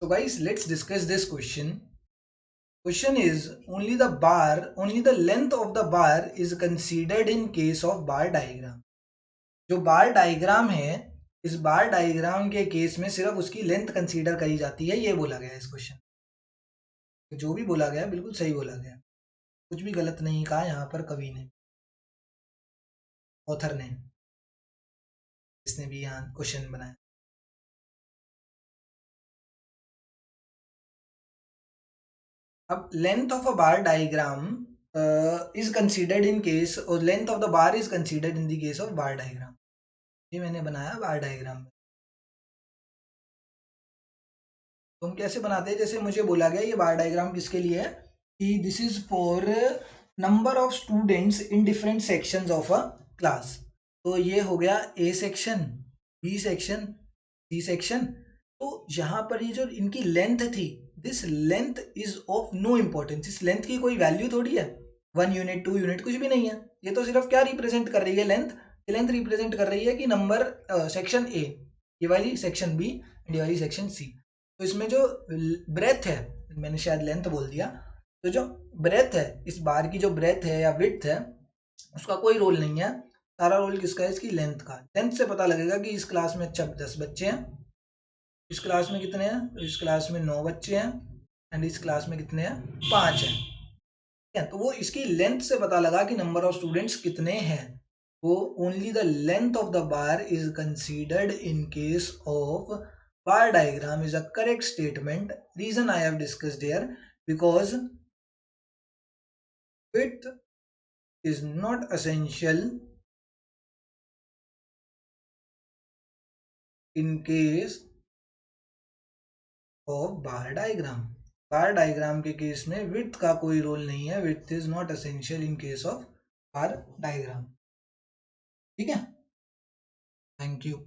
So guys, let's discuss this question. Question is only the length of the bar is considered in case of bar diagram. जो बार diagram है, इस बार diagram के case में सिर्फ उसकी length consider करी जाती है, ये बोला गया है इस क्वेश्चन। तो जो भी बोला गया बिल्कुल सही बोला गया, कुछ भी गलत नहीं कहा यहाँ पर कवि ने, ऑथर ने, इसने भी यहाँ क्वेश्चन बनाया। अब length of a bar diagram is considered in case, और length of the bar is considered in the case of bar diagram. ये मैंने बनाया बार डायग्राम में। तो हम कैसे बनाते हैं, जैसे मुझे बोला गया ये बार डायग्राम किसके लिए है कि this is for number of students in different sections of a class. तो ये हो गया A section, B section, C section. तो यहाँ पर ये जो इनकी लेंथ थी, this length is of no importance. इस लेंथ की कोई वैल्यू थोड़ी है, 1 यूनिट 2 यूनिट कुछ भी नहीं है। ये तो सिर्फ क्या रिप्रेजेंट कर रही है, लेंथ। ये लेंथ रिप्रेजेंट कर रही है कि नंबर सेक्शन ए, ये वाली सेक्शन बी एंड ये वाली सेक्शन सी। तो इसमें जो ब्रेथ है, मैंने शायद लेंथ बोल दिया, तो जो ब्रेथ है, इस बार की जो ब्रेथ है या विड्थ है, उसका कोई रोल नहीं है। सारा रोल किसका है, इसकी लेंथ का। लेंथ से पता लगेगा कि इस क्लास में 10 बच्चे हैं, इस क्लास में कितने हैं, तो इस क्लास में 9 बच्चे हैं, एंड इस क्लास में कितने हैं, 5 हैं। ठीक है, तो वो इसकी लेंथ से पता लगा कि नंबर ऑफ स्टूडेंट्स कितने हैं। वो only the length of the bar is considered in case of bar diagram is a correct statement. Reason I have discussed here, because width is not essential in case of bar diagram. Bar diagram के case में width का कोई role नहीं है, width is not essential in case of bar diagram. ठीक है, thank you.